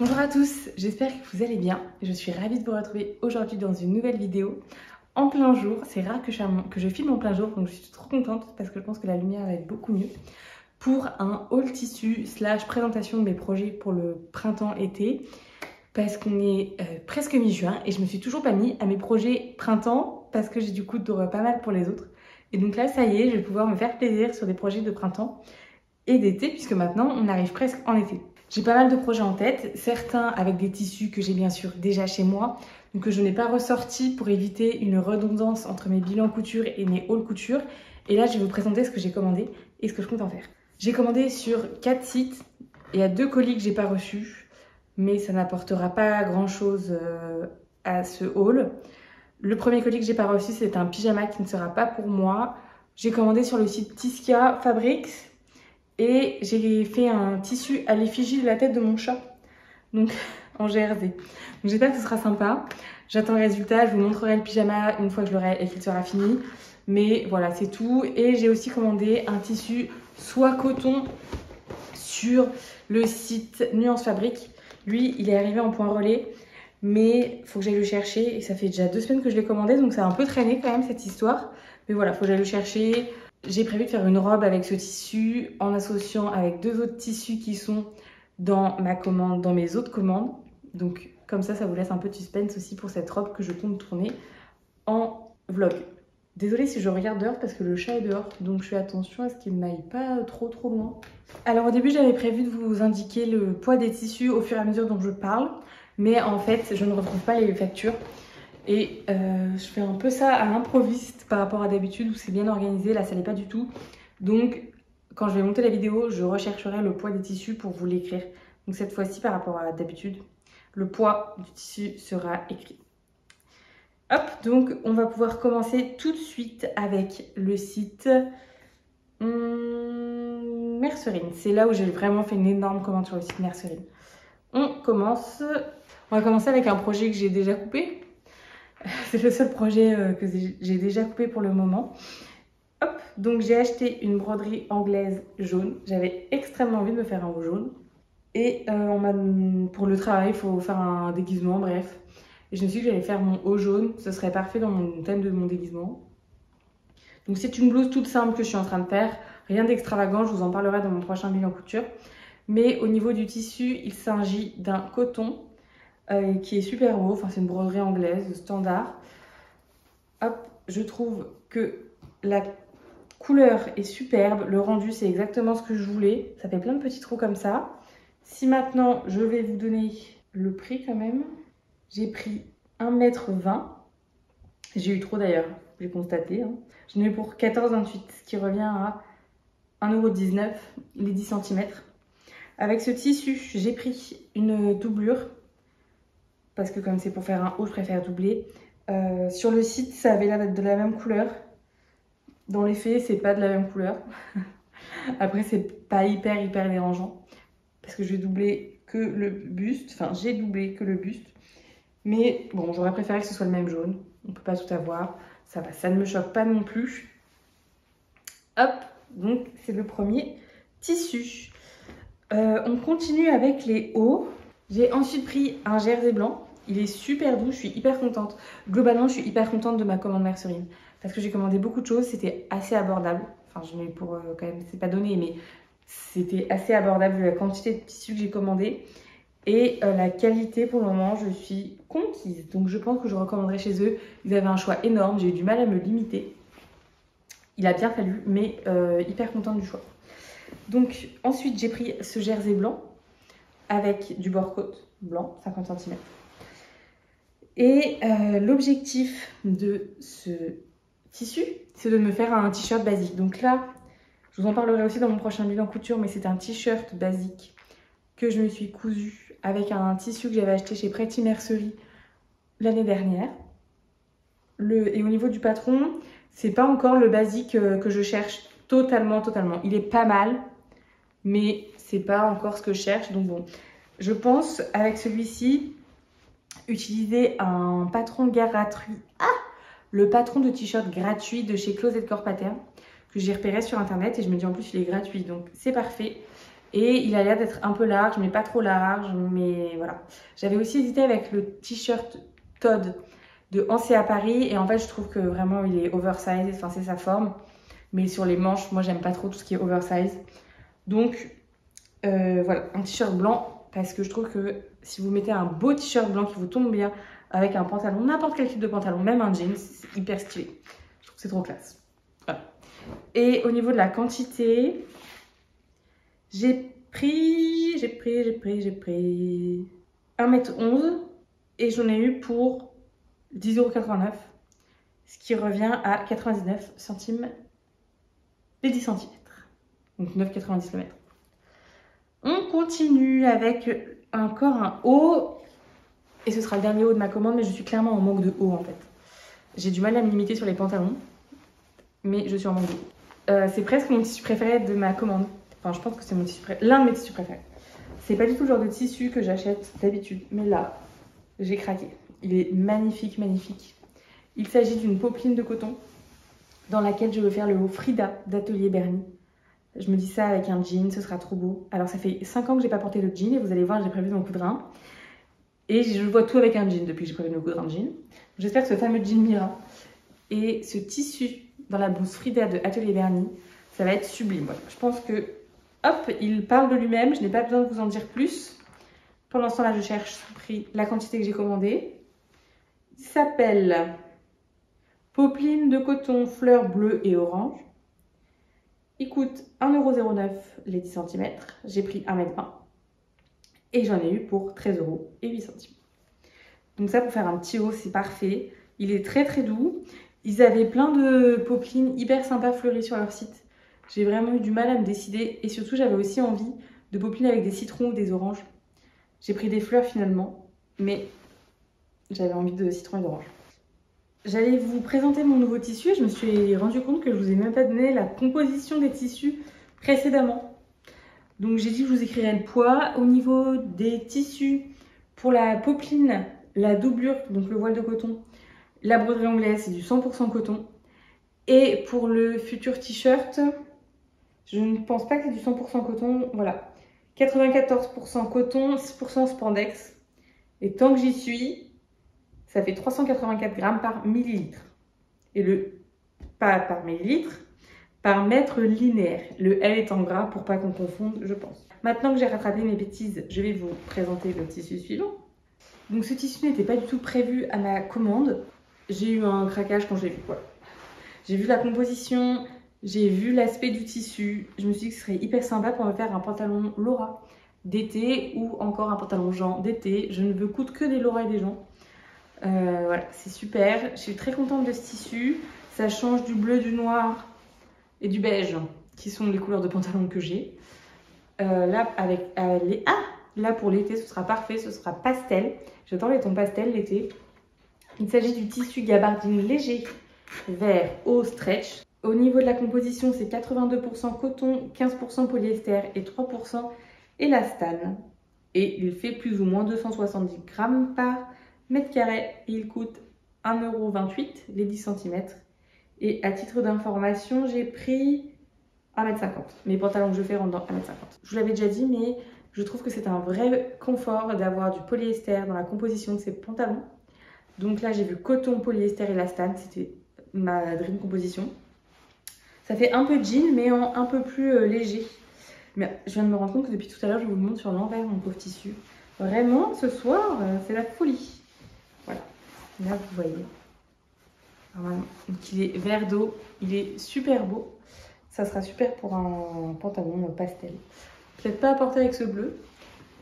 Bonjour à tous, j'espère que vous allez bien. Je suis ravie de vous retrouver aujourd'hui dans une nouvelle vidéo en plein jour. C'est rare que je filme en plein jour, donc je suis trop contente parce que je pense que la lumière va être beaucoup mieux. Pour un haul tissu slash présentation de mes projets pour le printemps-été, parce qu'on est presque mi-juin et je me suis toujours pas mis à mes projets printemps parce que j'ai du coup pas mal pour les autres. Et donc là, ça y est, je vais pouvoir me faire plaisir sur des projets de printemps et d'été puisque maintenant on arrive presque en été. J'ai pas mal de projets en tête, certains avec des tissus que j'ai bien sûr déjà chez moi, donc que je n'ai pas ressorti pour éviter une redondance entre mes bilans couture et mes hauls couture. Et là, je vais vous présenter ce que j'ai commandé et ce que je compte en faire. J'ai commandé sur 4 sites, il y a 2 colis que j'ai pas reçus, mais ça n'apportera pas grand chose à ce haul. Le premier colis que j'ai pas reçu, c'est un pyjama qui ne sera pas pour moi. J'ai commandé sur le site Tiskia Fabrics. Et j'ai fait un tissu à l'effigie de la tête de mon chat, donc en jersey. Donc j'espère que ce sera sympa. J'attends le résultat, je vous montrerai le pyjama une fois que je l'aurai et qu'il sera fini. Mais voilà, c'est tout. Et j'ai aussi commandé un tissu soie coton sur le site Nuance Fabrique. Lui, il est arrivé en point relais, mais il faut que j'aille le chercher. Et ça fait déjà 2 semaines que je l'ai commandé, donc ça a un peu traîné quand même cette histoire. Mais voilà, il faut que j'aille le chercher. J'ai prévu de faire une robe avec ce tissu en associant avec 2 autres tissus qui sont dans ma commande, dans mes autres commandes. Donc comme ça vous laisse un peu de suspense aussi pour cette robe que je compte tourner en vlog. Désolée si je regarde dehors parce que le chat est dehors, donc je fais attention à ce qu'il n'aille pas trop loin. Alors au début j'avais prévu de vous indiquer le poids des tissus au fur et à mesure dont je parle, mais en fait je ne retrouve pas les factures. Et je fais un peu ça à l'improviste par rapport à d'habitude où c'est bien organisé. Là, ça l'est pas du tout. Donc, quand je vais monter la vidéo, je rechercherai le poids des tissus pour vous l'écrire. Donc, cette fois-ci, par rapport à d'habitude, le poids du tissu sera écrit. Hop, donc on va pouvoir commencer tout de suite avec le site Mercerine. C'est là où j'ai vraiment fait une énorme commande sur le site Mercerine. On va commencer avec un projet que j'ai déjà coupé. C'est le seul projet que j'ai déjà coupé pour le moment. Hop, donc j'ai acheté une broderie anglaise jaune. J'avais extrêmement envie de me faire un haut jaune. Et pour le travail, il faut faire un déguisement, bref. Et je me suis dit que j'allais faire mon haut jaune. Ce serait parfait dans mon thème de mon déguisement. Donc c'est une blouse toute simple que je suis en train de faire. Rien d'extravagant, je vous en parlerai dans mon prochain bilan couture. Mais au niveau du tissu, il s'agit d'un coton. Qui est super beau, enfin c'est une broderie anglaise standard. Hop, je trouve que la couleur est superbe, le rendu c'est exactement ce que je voulais, ça fait plein de petits trous comme ça. Si maintenant je vais vous donner le prix quand même, j'ai pris 1,20 m, j'ai eu trop d'ailleurs, j'ai constaté, hein. J'en ai eu pour 14,28 €, ce qui revient à 1,19 €, les 10 cm. Avec ce tissu, j'ai pris une doublure, parce que comme c'est pour faire un haut, je préfère doubler. Sur le site, ça avait l'air d'être de la même couleur. Dans les faits, c'est pas de la même couleur. Après, c'est pas hyper dérangeant. Parce que je vais doubler que le buste. Enfin, j'ai doublé que le buste. Mais bon, j'aurais préféré que ce soit le même jaune. On peut pas tout avoir. Ça va, ça ne me choque pas non plus. Hop, donc c'est le premier tissu. On continue avec les hauts. J'ai ensuite pris un jersey blanc. Il est super doux, je suis hyper contente. Globalement, je suis hyper contente de ma commande Mercerine. Parce que j'ai commandé beaucoup de choses, c'était assez abordable. Enfin, j'en ai pour quand même, c'est pas donné, mais c'était assez abordable vu la quantité de tissus que j'ai commandé. Et la qualité, pour le moment, je suis conquise. Donc je pense que je recommanderais chez eux. Ils avaient un choix énorme, j'ai eu du mal à me limiter. Il a bien fallu, mais hyper contente du choix. Donc ensuite, j'ai pris ce jersey blanc avec du bord-côte blanc, 50 cm. Et l'objectif de ce tissu, c'est de me faire un t-shirt basique. Donc là, je vous en parlerai aussi dans mon prochain bilan couture, mais c'est un t-shirt basique que je me suis cousu avec un tissu que j'avais acheté chez Pretty Mercerie l'année dernière. Et au niveau du patron, c'est pas encore le basique que je cherche totalement. Il est pas mal, mais c'est pas encore ce que je cherche. Donc bon, je pense avec celui-ci utiliser un patron gratuit. Le patron de t-shirt gratuit de chez Closet Core Pattern que j'ai repéré sur internet et je me dis en plus il est gratuit, donc c'est parfait. Et il a l'air d'être un peu large, mais pas trop large. Mais voilà. J'avais aussi hésité avec le t-shirt Todd de Hancy à Paris. Et en fait, je trouve que vraiment, il est oversize. Enfin, c'est sa forme. Mais sur les manches, moi, j'aime pas trop tout ce qui est oversize. Donc, voilà, un t-shirt blanc. Parce que je trouve que si vous mettez un beau t-shirt blanc qui vous tombe bien avec un pantalon, n'importe quel type de pantalon, même un jean, c'est hyper stylé. Je trouve que c'est trop classe. Voilà. Et au niveau de la quantité, j'ai pris 1m11 et j'en ai eu pour 10,89 €, ce qui revient à 99 centimes les 10 cm. Donc 9,90 le mètre. On continue avec encore un haut. Et ce sera le dernier haut de ma commande, mais je suis clairement en manque de haut en fait. J'ai du mal à me limiter sur les pantalons, mais je suis en manque de haut. C'est presque mon tissu préféré de ma commande. Enfin, je pense que c'est l'un de mes tissus préférés. C'est pas du tout le genre de tissu que j'achète d'habitude, mais là, j'ai craqué. Il est magnifique, magnifique. Il s'agit d'une popeline de coton dans laquelle je veux faire le haut Frida d'Atelier Bernie. Je me dis ça avec un jean, ce sera trop beau. Alors ça fait 5 ans que j'ai pas porté de jean et vous allez voir, j'ai prévu d'en coudre un. Et je vois tout avec un jean depuis que j'ai prévu de me coudre un jean. J'espère que ce fameux jean m'ira. Et ce tissu dans la blouse Frida de Atelier Bernie, ça va être sublime. Voilà. Je pense que, hop, il parle de lui-même. Je n'ai pas besoin de vous en dire plus. Pour l'instant, là, je cherche sous prix la quantité que j'ai commandée. Il s'appelle Popeline de coton fleurs bleues et orange. Il coûte 1,09 € les 10 cm. J'ai pris 1,20 m. Et j'en ai eu pour 13 € et 8 centimes. Donc ça, pour faire un petit haut, c'est parfait. Il est très très doux. Ils avaient plein de popelines hyper sympas fleuries sur leur site. J'ai vraiment eu du mal à me décider. Et surtout, j'avais aussi envie de popelines avec des citrons ou des oranges. J'ai pris des fleurs finalement, mais j'avais envie de citron et d'orange. J'allais vous présenter mon nouveau tissu et je me suis rendu compte que je vous ai même pas donné la composition des tissus précédemment. Donc j'ai dit que je vous écrirais le poids. Au niveau des tissus, pour la popeline, la doublure, donc le voile de coton, la broderie anglaise, c'est du 100% coton. Et pour le futur t-shirt, je ne pense pas que c'est du 100% coton. Voilà, 94% coton, 6% spandex. Et tant que j'y suis, ça fait 384 grammes par millilitre. Et pas par millilitre, par mètre linéaire. Le L est en gras pour pas qu'on confonde, je pense. Maintenant que j'ai rattrapé mes bêtises, je vais vous présenter le tissu suivant. Donc ce tissu n'était pas du tout prévu à ma commande. J'ai eu un craquage quand je l'ai vu. Voilà. J'ai vu la composition, j'ai vu l'aspect du tissu. Je me suis dit que ce serait hyper sympa pour me faire un pantalon Laura d'été ou encore un pantalon Jean d'été. Je ne veux coudre que des Laura et des Jean. Voilà, c'est super. Je suis très contente de ce tissu. Ça change du bleu, du noir et du beige, qui sont les couleurs de pantalon que j'ai. Là, là, pour l'été, ce sera parfait. Ce sera pastel. J'adore les tons pastel l'été. Il s'agit du tissu gabardine léger, vert, haut, stretch. Au niveau de la composition, c'est 82% coton, 15% polyester et 3% élastane. Et il fait plus ou moins 270 grammes par mètre carré. Et il coûte 1,28 € les 10 cm. Et à titre d'information, j'ai pris 1,50 m. Mes pantalons que je fais rentrent dans 1,50 m. Je vous l'avais déjà dit, mais je trouve que c'est un vrai confort d'avoir du polyester dans la composition de ces pantalons. Donc là, j'ai vu coton, polyester, élastane. C'était ma dream composition. Ça fait un peu jean, mais un peu plus léger. Mais je viens de me rendre compte que depuis tout à l'heure, je vous le montre sur l'envers, mon pauvre tissu. Vraiment, ce soir, c'est la folie. Voilà. Là, vous voyez. Voilà. Donc il est vert d'eau, il est super beau. Ça sera super pour un pantalon pastel. Peut-être pas à porter avec ce bleu,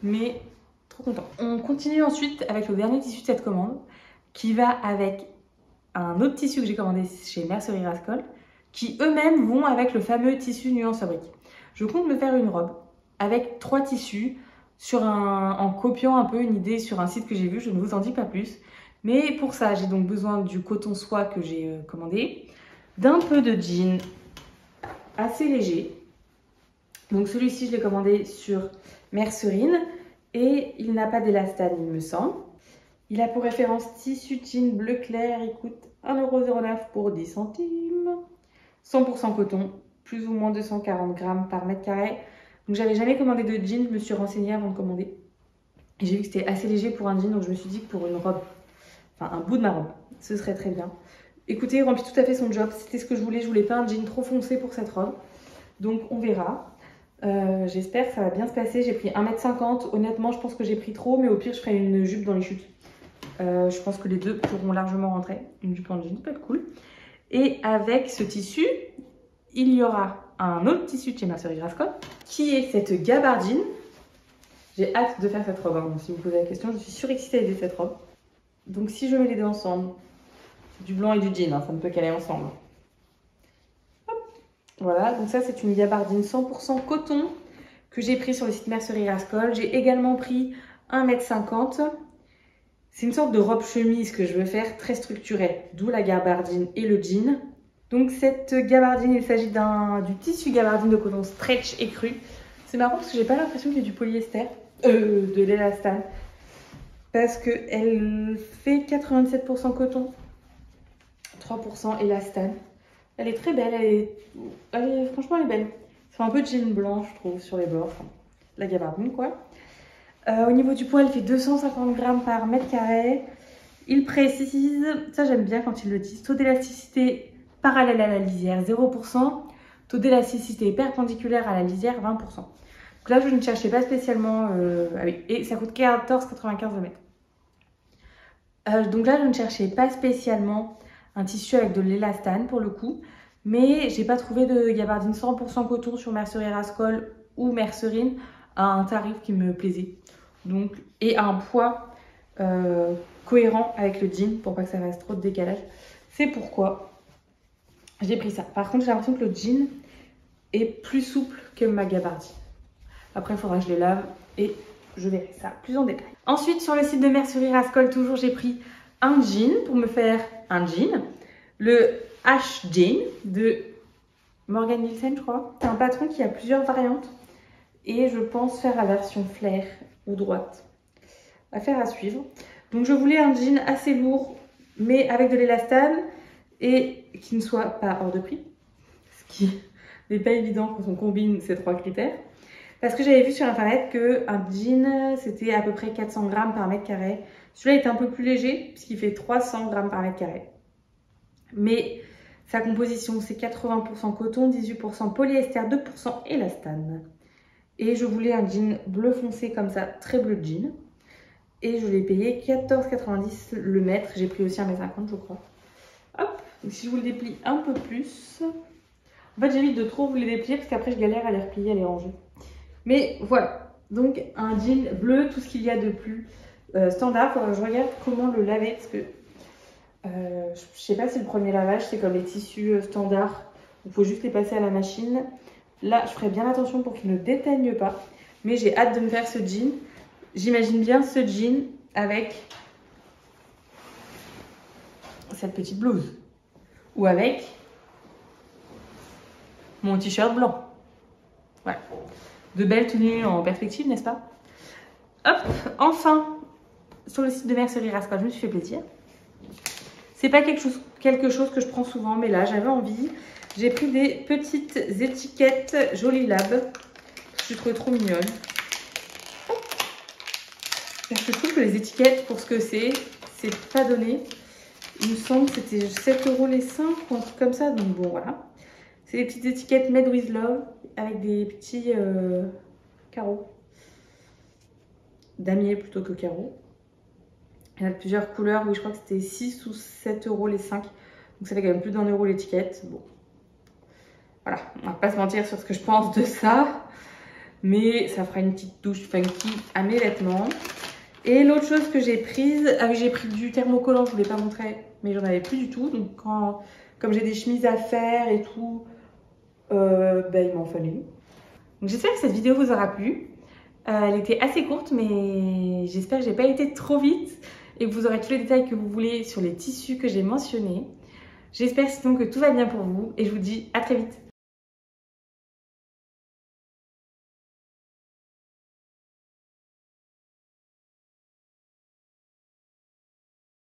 mais trop content. On continue ensuite avec le dernier tissu de cette commande, qui va avec un autre tissu que j'ai commandé chez Mercerie Rascol, qui eux-mêmes vont avec le fameux tissu Nuance Fabrique. Je compte me faire une robe avec 3 tissus en copiant un peu une idée sur un site que j'ai vu, je ne vous en dis pas plus. Mais pour ça, j'ai donc besoin du coton soie que j'ai commandé, d'un peu de jean assez léger. Donc celui-ci, je l'ai commandé sur Mercerine et il n'a pas d'élastane, il me semble. Il a pour référence tissu jean bleu clair, il coûte 1,09 € pour 10 centimes. 100% coton, plus ou moins 240 grammes par mètre carré. Donc j'avais jamais commandé de jean, je me suis renseignée avant de commander. Et j'ai vu que c'était assez léger pour un jean, donc je me suis dit que pour une robe, enfin un bout de ma robe, ce serait très bien. Écoutez, il remplit tout à fait son job, c'était ce que je voulais pas un jean trop foncé pour cette robe. Donc on verra. J'espère que ça va bien se passer. J'ai pris 1m50, honnêtement je pense que j'ai pris trop, mais au pire je ferai une jupe dans les chutes. Je pense que les deux pourront largement rentrer. Une jupe en jean, ça peut être cool. Et avec ce tissu, il y aura un autre tissu de chez Mercerie Grascol, qui est cette gabardine. J'ai hâte de faire cette robe, hein. Si vous posez la question, je suis surexcitée de cette robe. Donc si je mets les deux ensemble, du blanc et du jean, hein, ça ne peut qu'aller ensemble. Hop. Voilà, donc ça c'est une gabardine 100% coton que j'ai pris sur le site Mercerie Grascol. J'ai également pris 1m50. C'est une sorte de robe chemise que je veux faire très structurée, d'où la gabardine et le jean. Donc cette gabardine, il s'agit du tissu gabardine de coton stretch écru. C'est marrant parce que j'ai pas l'impression qu'il y ait du polyester, de l'élastane, parce qu'elle fait 97% coton, 3% élastane. Elle est très belle, franchement elle est belle. C'est un peu de jean blanc je trouve sur les bords, enfin, la gabardine quoi. Au niveau du poids, elle fait 250 grammes par mètre carré. Il précise, ça j'aime bien quand ils le disent, taux d'élasticité parallèle à la lisière 0%, taux d'élasticité perpendiculaire à la lisière 20%. Donc là, je ne cherchais pas spécialement, ah oui, et ça coûte 14,95 le mètre. Donc là, je ne cherchais pas spécialement un tissu avec de l'élastane pour le coup, mais j'ai pas trouvé de gabardine 100% coton sur Mercerie Grascol ou Mercerine à un tarif qui me plaisait. Donc, et à un poids cohérent avec le jean pour pas que ça fasse trop de décalage. C'est pourquoi j'ai pris ça. Par contre, j'ai l'impression que le jean est plus souple que ma gabardine. Après, il faudra que je les lave et je verrai ça plus en détail. Ensuite, sur le site de Mercerie Grascol, toujours, j'ai pris un jean pour me faire un jean. Le H Jean de Morgan Nielsen, je crois. C'est un patron qui a plusieurs variantes. Et je pense faire la version flair ou droite. Affaire à suivre. Donc je voulais un jean assez lourd, mais avec de l'élastane et qui ne soit pas hors de prix. Ce qui n'est pas évident quand on combine ces trois critères. Parce que j'avais vu sur internet qu'un jean, c'était à peu près 400 grammes par mètre carré. Celui-là est un peu plus léger, puisqu'il fait 300 grammes par mètre carré. Mais sa composition, c'est 80% coton, 18% polyester, 2% élastane. Et je voulais un jean bleu foncé comme ça, très bleu jean. Et je l'ai payé 14,90 le mètre. J'ai pris aussi 1,50 m je crois. Hop, donc si je vous le déplie un peu plus. En fait, j'évite de trop vous les déplier parce qu'après je galère à les replier, à les ranger. Mais voilà, donc un jean bleu, tout ce qu'il y a de plus standard. Faudra que je regarde comment le laver parce que je sais pas si le premier lavage c'est comme les tissus standards. Il faut juste les passer à la machine. Là, je ferai bien attention pour qu'il ne déteigne pas. Mais j'ai hâte de me faire ce jean. J'imagine bien ce jean avec cette petite blouse. Ou avec mon t-shirt blanc. Voilà. De belles tenues en perspective, n'est-ce pas? Hop, enfin, sur le site de Mercerie Grascol, je me suis fait plaisir. C'est pas quelque chose que je prends souvent, mais là, j'avais envie. J'ai pris des petites étiquettes Jolie Lab. Je trouve trop mignonne. Parce que je trouve que les étiquettes, pour ce que c'est pas donné. Il me semble que c'était 7 € les 5 ou un truc comme ça. Donc bon, voilà. C'est des petites étiquettes Made with Love avec des petits carreaux. Damier plutôt que carreaux. Il y en a plusieurs couleurs. Oui, je crois que c'était 6 ou 7 € les 5. Donc ça fait quand même plus d'1 € l'étiquette. Bon. Voilà, on va pas se mentir sur ce que je pense de ça. Mais ça fera une petite touche funky à mes vêtements. Et l'autre chose que j'ai prise, ah oui, j'ai pris du thermocollant, je ne vous l'ai pas montré, mais j'en avais plus du tout. Donc comme j'ai des chemises à faire et tout, il m'en fallait. Donc j'espère que cette vidéo vous aura plu. Elle était assez courte, mais j'espère que j'ai pas été trop vite et que vous aurez tous les détails que vous voulez sur les tissus que j'ai mentionnés. J'espère sinon que tout va bien pour vous et je vous dis à très vite.